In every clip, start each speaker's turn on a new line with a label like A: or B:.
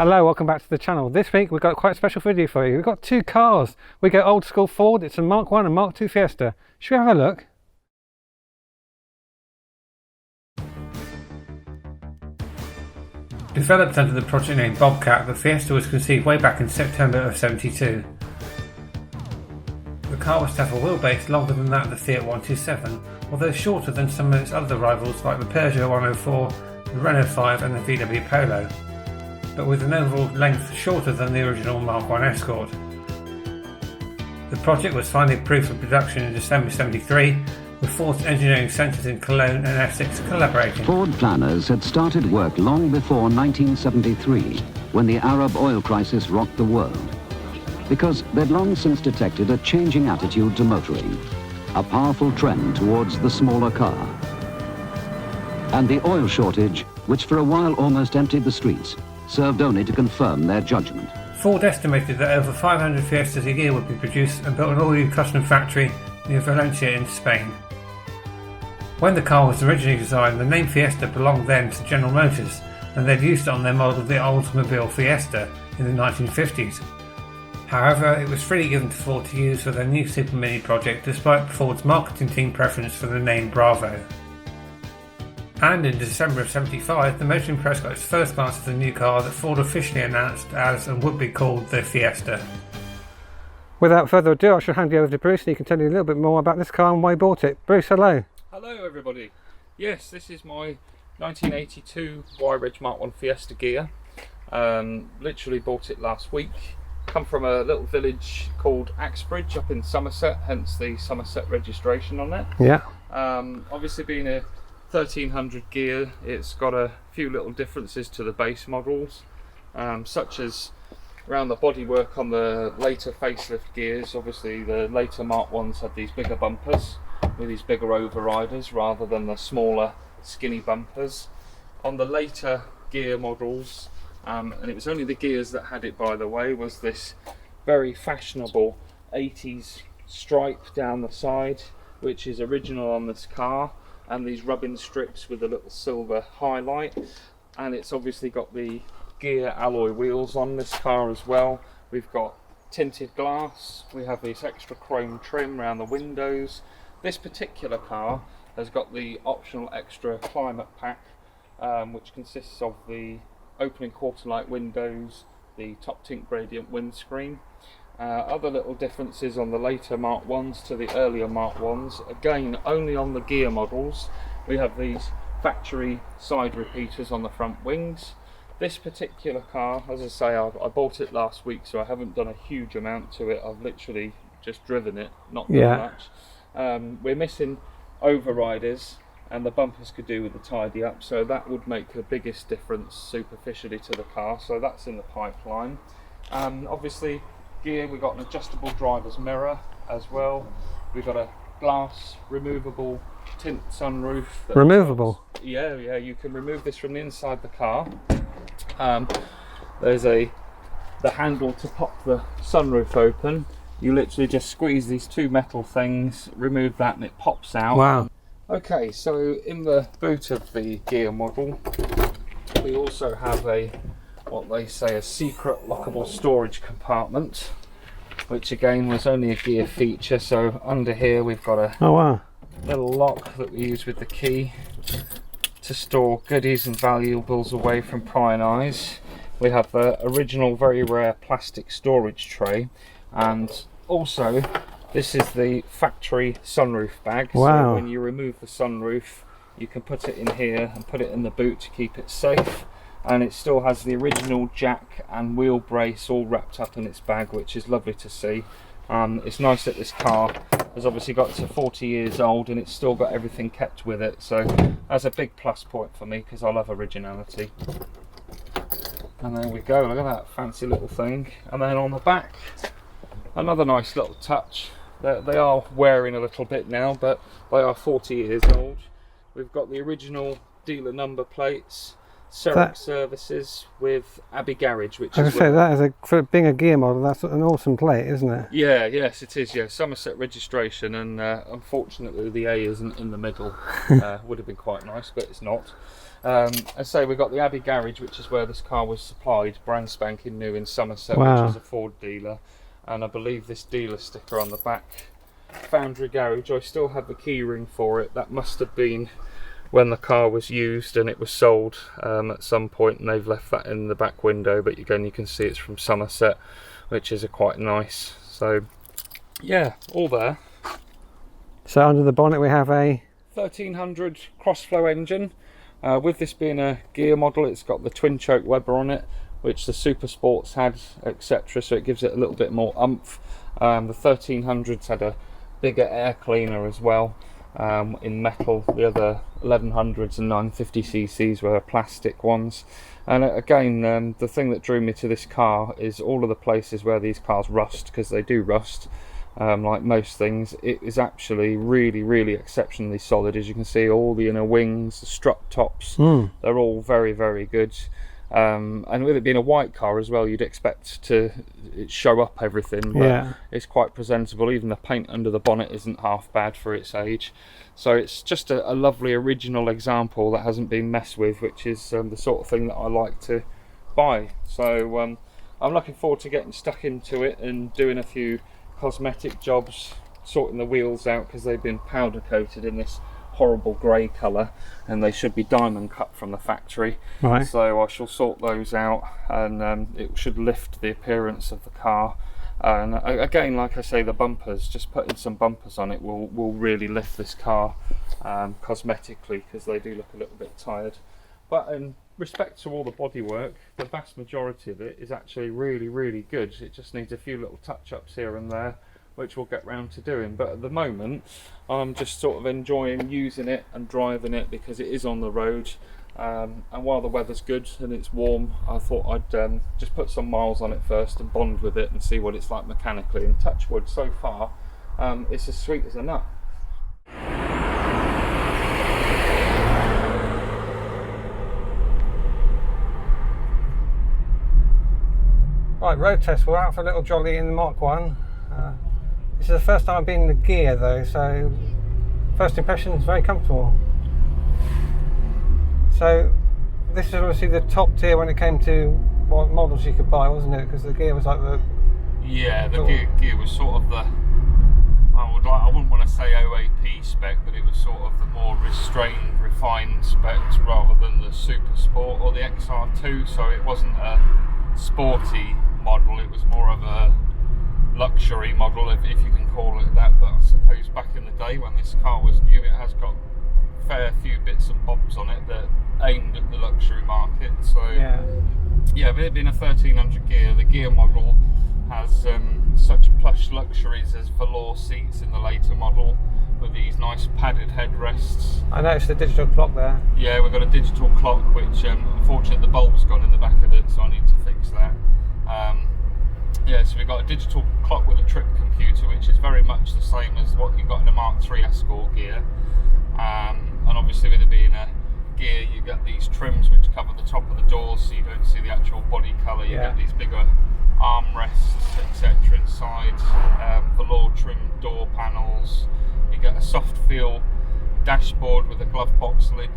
A: Hello, welcome back to the channel. This week we've got quite a special video for you. We've got two cars. We go old school Ford. It's a Mark 1 and Mark 2 Fiesta. Should we have a look? Developed under the project name Bobcat, the Fiesta was conceived way back in September of '72. The car was to have a wheelbase longer than that of the Fiat 127, although shorter than some of its other rivals like the Peugeot 104, the Renault 5 and the VW Polo, but with an overall length shorter than the original Mark 1 Escort. The project was finally approved for production in December '73, with Ford's engineering centres in Cologne and Essex collaborating.
B: Ford planners had started work long before 1973, when the Arab oil crisis rocked the world, because they'd long since detected a changing attitude to motoring, a powerful trend towards the smaller car, and the oil shortage, which for a while almost emptied the streets, served only to confirm their judgment.
A: Ford estimated that over 500 Fiestas a year would be produced and built an all-new custom factory near Valencia in Spain. When the car was originally designed, the name Fiesta belonged then to General Motors, and they'd used it on their model, the Oldsmobile Fiesta, in the 1950s. However, it was freely given to Ford to use for their new Super Mini project, despite Ford's marketing team preference for the name Bravo. And in December of '75, the motoring press got its first glance at the new car that Ford officially announced as and would be called the Fiesta. Without further ado, I shall hand you over to Bruce and he can tell you a little bit more about this car and why he bought it. Bruce, hello.
C: Hello everybody. Yes, this is my 1982 Y-Reg Mark 1 Fiesta gear. Literally bought it last week. Come from a little village called Axbridge up in Somerset, hence the Somerset registration on it.
A: Yeah.
C: Obviously being a 1300 gear, it's got a few little differences to the base models, such as around the bodywork on the later facelift gears. Obviously the later Mark 1s had these bigger bumpers with these bigger overriders rather than the smaller skinny bumpers. On the later gear models, and it was only the gears that had it by the way, was this very fashionable 80s stripe down the side, which is original on this car, and these rubbing strips with a little silver highlight. And it's obviously got the gear alloy wheels on this car as well. We've got tinted glass, we have this extra chrome trim around the windows. This particular car has got the optional extra climate pack, which consists of the opening quarter light windows, the top tint gradient windscreen. Other little differences on the later Mark 1s to the earlier Mark 1s, again only on the gear models, we have these factory side repeaters on the front wings. This particular car, as I say, I bought it last week, so I haven't done a huge amount to it. I've literally just driven it, not done much. We're missing overriders, and the bumpers could do with a tidy up, so that would make the biggest difference superficially to the car, so that's in the pipeline. Obviously gear, we've got an adjustable driver's mirror as well. We've got a glass removable tint sunroof.
A: Removable?
C: Yeah, you can remove this from the inside the car. There's the handle to pop the sunroof open. You literally just squeeze these two metal things, remove that, and it pops out.
A: Wow.
C: Okay, so in the boot of the gear model, we also have what they say a secret lockable storage compartment, which again was only a gear feature. So under here we've got a little lock that we use with the key to store goodies and valuables away from prying eyes. We have the original very rare plastic storage tray, and also this is the factory sunroof bag.
A: Wow.
C: So when you remove the sunroof, you can put it in here and put it in the boot to keep it safe. And it still has the original jack and wheel brace all wrapped up in its bag, which is lovely to see. It's nice that this car has obviously got to 40 years old and it's still got everything kept with it, so that's a big plus point for me because I love originality. And there we go, look at that fancy little thing. And then on the back, another nice little touch. They are wearing a little bit now, but they are 40 years old. We've got the original dealer number plates, Seric services with Abbey Garage, which
A: I was going to say, that is for being a gear model, that's an awesome plate, isn't it?
C: Yeah, yes it is, yeah. Somerset registration, and unfortunately the A isn't in the middle. Would have been quite nice, but it's not. I say we've got the Abbey Garage, which is where this car was supplied, brand spanking new in Somerset,
A: Wow.
C: which is a Ford dealer. And I believe this dealer sticker on the back, Foundry Garage, I still have the key ring for it. That must have been when the car was used and it was sold at some point, and they've left that in the back window. But again, you can see it's from Somerset, which is quite nice. So yeah, all there.
A: So under the bonnet we have a
C: 1300 cross-flow engine. With this being a gear model, it's got the twin choke Weber on it, which the Super Sports had, etc. So it gives it a little bit more oomph. The 1300s had a bigger air cleaner as well, in metal. The other 1100s and 950cc's were plastic ones. And again, the thing that drew me to this car is all of the places where these cars rust, because they do rust. Like most things, it is actually really exceptionally solid. As you can see, all the inner wings, the strut tops, they're all very good. And with it being a white car as well, you'd expect to show up everything, but it's quite presentable. Even the paint under the bonnet isn't half bad for its age. So it's just a lovely original example that hasn't been messed with, which is the sort of thing that I like to buy. So I'm looking forward to getting stuck into it and doing a few cosmetic jobs, sorting the wheels out, because they've been powder coated in this horrible grey colour and they should be diamond cut from the factory.
A: right.
C: So I shall sort those out, and it should lift the appearance of the car. And again, like I say, the bumpers, just putting some bumpers on it will really lift this car cosmetically, because they do look a little bit tired. But in respect to all the bodywork, the vast majority of it is actually really good. It just needs a few little touch-ups here and there, which we'll get round to doing. But at the moment, I'm just sort of enjoying using it and driving it, because it is on the road. And while the weather's good and it's warm, I thought I'd just put some miles on it first and bond with it and see what it's like mechanically. And touch wood, so far, it's as sweet as a nut.
A: Right, road test. We're out for a little jolly in the Mark 1. This is the first time I've been in the gear though, so first impression is very comfortable. So this is obviously the top tier when it came to what models you could buy, wasn't it? Because the gear was like the...
C: Yeah, the gear was sort of the... I wouldn't want to say OAP spec, but it was sort of the more restrained, refined specs rather than the Super Sport or the XR2. So it wasn't a sporty model, it was more of a luxury model, if you can call it that. But I suppose back in the day when this car was new, it has got a fair few bits and bobs on it that aimed at the luxury market. So yeah, with it being a 1300 gear, the gear model has such plush luxuries as velour seats in the later model, with these nice padded headrests.
A: I noticed the digital clock there.
C: Yeah, we've got a digital clock, which unfortunately the bulb's gone in the back of it, so I need to fix that. Yeah, so we've got a digital clock with a trip computer, which is very much the same as what you've got in a Mark III Escort gear. And obviously with it being a gear, you get these trims which cover the top of the doors, so you don't see the actual body colour. You get these bigger armrests, etc. inside, velour trimmed door panels. You get a soft feel dashboard with a glove box lid,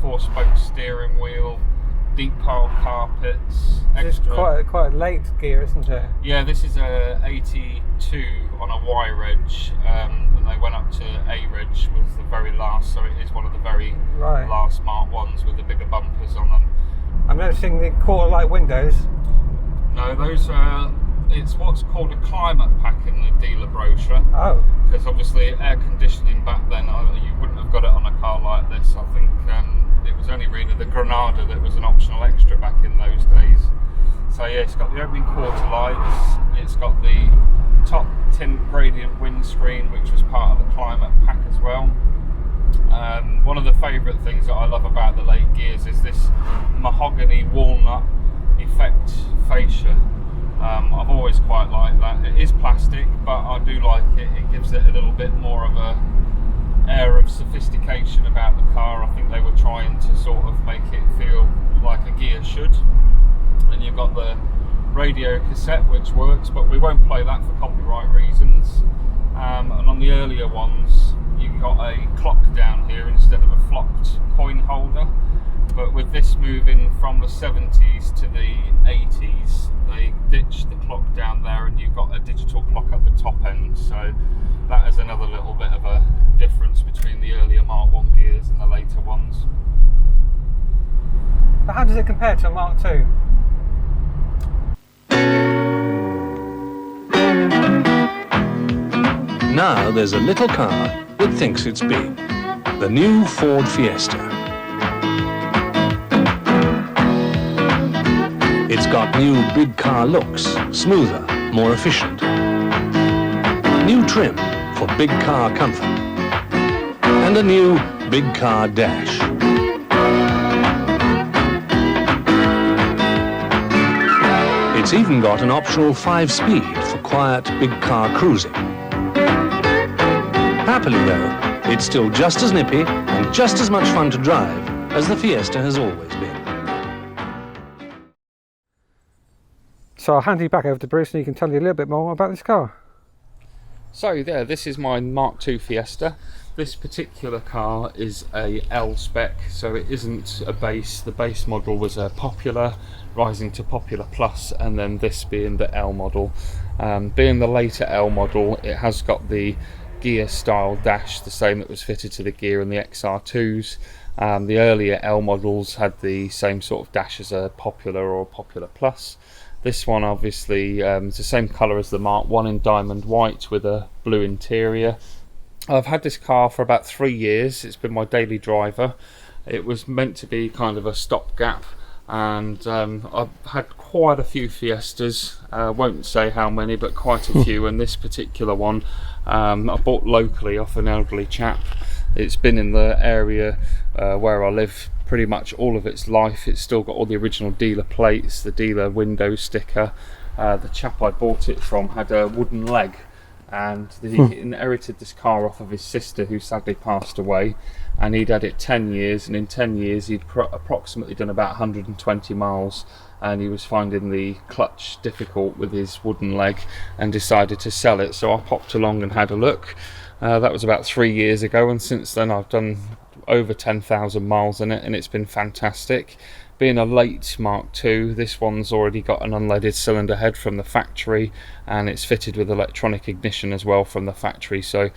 C: 4-spoke steering wheel, deep pile carpets.
A: It's quite a late gear, isn't it?
C: Yeah, this is a 82 on a Y reg, and they went up to A reg was the very last, so it is one of the very last Mark 1s with the bigger bumpers on them.
A: I'm noticing the quarter light windows.
C: No, those are, it's what's called a climate pack in the dealer brochure.
A: Oh.
C: Because obviously air conditioning back then, you wouldn't have got it on a car like this. I think it was only really the Granada that was an optional extra back in those days. So yeah, it's got the opening quarter lights, it's got the top tint gradient windscreen, which was part of the climate pack as well. One of the favourite things that I love about the late gears is this mahogany walnut effect fascia. I've always quite liked that. It is plastic, but I do like it. It gives it a little bit more of a air of sophistication about the car. I think they were trying to sort of make it feel like a gear should. And you've got the radio cassette, which works, but we won't play that for copyright reasons. And on the earlier ones, you've got a clock down here instead of a flocked coin holder. But with this moving from the 70s to the 80s, they ditched the clock down there and you've got a digital clock at the top end. So that is another little bit of a difference between the earlier Mark 1 gears and the later ones.
A: But how does it compare to a Mark 2?
D: Now there's a little car that thinks it's big. The new Ford Fiesta. It's got new big car looks, smoother, more efficient. New trim for big car comfort. And a new big car dash. It's even got an optional 5-speed for quiet big car cruising. Happily though, it's still just as nippy and just as much fun to drive as the Fiesta has always been.
A: So I'll hand you back over to Bruce and he can tell you a little bit more about this car.
C: So there, this is my Mark II Fiesta. This particular car is a L spec, so it isn't a base. The base model was a Popular, rising to Popular Plus, and then this being the L model. Being the later L model, it has got the gear style dash, the same that was fitted to the gear in the XR2s. The earlier L models had the same sort of dash as a Popular or Popular Plus. This one obviously is the same colour as the Mark 1 in diamond white with a blue interior. I've had this car for about 3 years. It's been my daily driver. It was meant to be kind of a stopgap, and I've had quite a few Fiestas. I won't say how many, but quite a few, and this particular one I bought locally off an elderly chap. It's been in the area where I live pretty much all of its life. It's still got all the original dealer plates, the dealer window sticker. The chap I bought it from had a wooden leg, and he inherited this car off of his sister, who sadly passed away, and he'd had it 10 years, and in 10 years he'd approximately done about 120 miles, and he was finding the clutch difficult with his wooden leg and decided to sell it. So I popped along and had a look. That was about 3 years ago, and since then I've done over 10,000 miles in it, and it's been fantastic. Being a late Mark II, this one's already got an unleaded cylinder head from the factory, and it's fitted with electronic ignition as well from the factory, so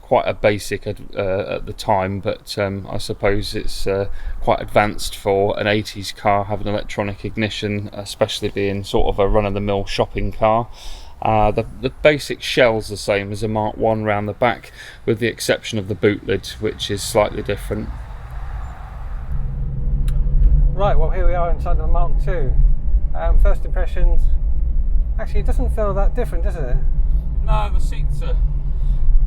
C: quite a basic at the time, but I suppose it's quite advanced for an 80s car having electronic ignition, especially being sort of a run-of-the-mill shopping car. The basic shell's the same as a Mark 1 round the back, with the exception of the boot lid, which is slightly different.
A: Right, well here we are inside the Mark II. First impressions, actually it doesn't feel that different, does it?
C: No, the seats are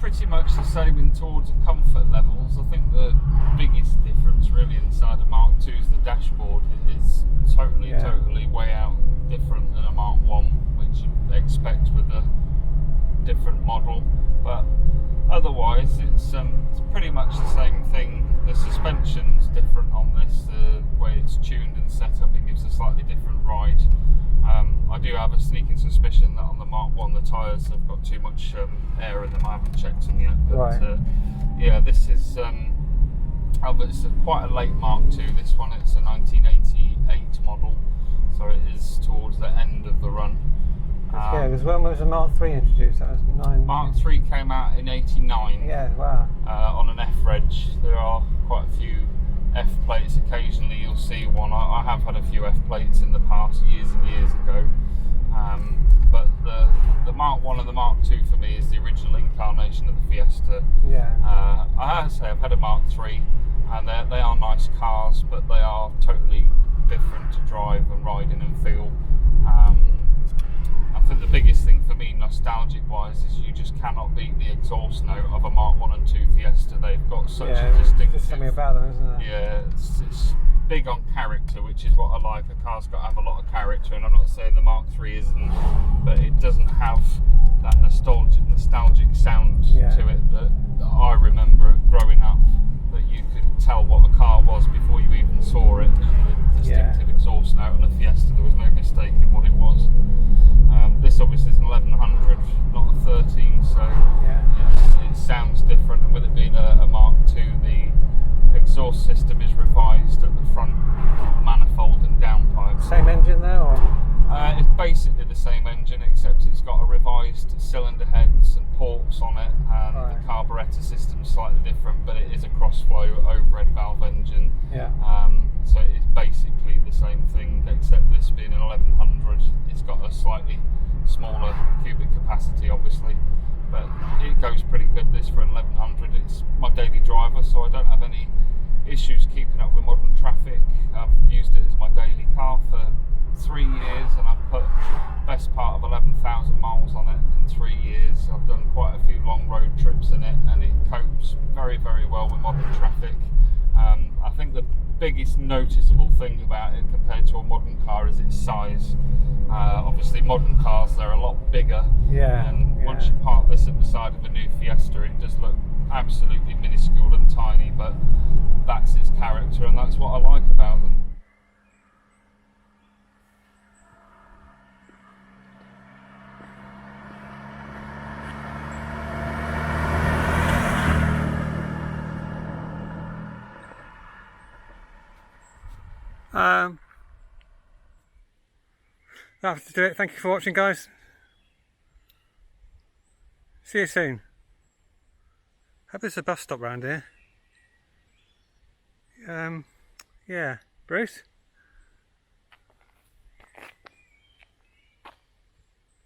C: pretty much the same in towards comfort levels. I think the biggest difference really inside a Mark II is the dashboard. It is totally way out different than a Mark 1, which you'd expect with a different model, but otherwise it's pretty much the same thing. The suspension's different on this, the way it's tuned and set up, it gives a slightly different ride. I do have a sneaking suspicion that on the Mark 1 the tyres have got too much air in them. I haven't checked them yet, but
A: right.
C: Yeah, this is it's quite a late Mark II. This one, it's a 1988 model, so it is towards the end of the run.
A: Yeah, because when was the Mark III introduced? That was 9.
C: Mark III came out in 89.
A: Yeah, wow.
C: On an F-reg. There are quite a few F plates. Occasionally you'll see one. I have had a few F plates in the past, years and years ago. But the Mark I and the Mark II for me is the original incarnation of the Fiesta.
A: Yeah.
C: I have to say I've had a Mark III, and they are nice cars, but they are totally different to drive and ride in and feel. I think the biggest thing for me, nostalgic wise, is you just cannot beat the exhaust note of a Mark 1 and 2 Fiesta. They've got such a distinctive...
A: There's something about them, isn't there?
C: Yeah, it's big on character, which is what I like. A car's got to have a lot of character, and I'm not saying the Mark III isn't, but it doesn't have that nostalgic sound to it that I remember growing up, that you could tell what a car was before you even saw it, and the distinctive exhaust note on a Fiesta, there was no mistaking what it was. This obviously is an 1100, not a 13, so it sounds different, and with it being a Mark II, the exhaust system is revised at the slightly different, but it is a cross-flow overhead valve engine.
A: Yeah.
C: So it is basically the same thing, except this being an 1100. It's got a slightly smaller cubic capacity, obviously, but it goes pretty good, this, for an 1100. It's my daily driver, so I don't have any issues keeping up with modern traffic. I've used it as my daily car for 3 years, and I've put best part of 11,000 miles on it in 3 years. I've done quite a few long road trips in it, and it copes very, very well with modern traffic. I think the biggest noticeable thing about it compared to a modern car is its size. Obviously modern cars, they're a lot bigger, and once you park this at the side of a new Fiesta, it does look absolutely minuscule and tiny, but that's its character, and that's what I like about them.
A: That has to do it. Thank you for watching, guys. See you soon. Hope there's a bus stop round here. Yeah, Bruce?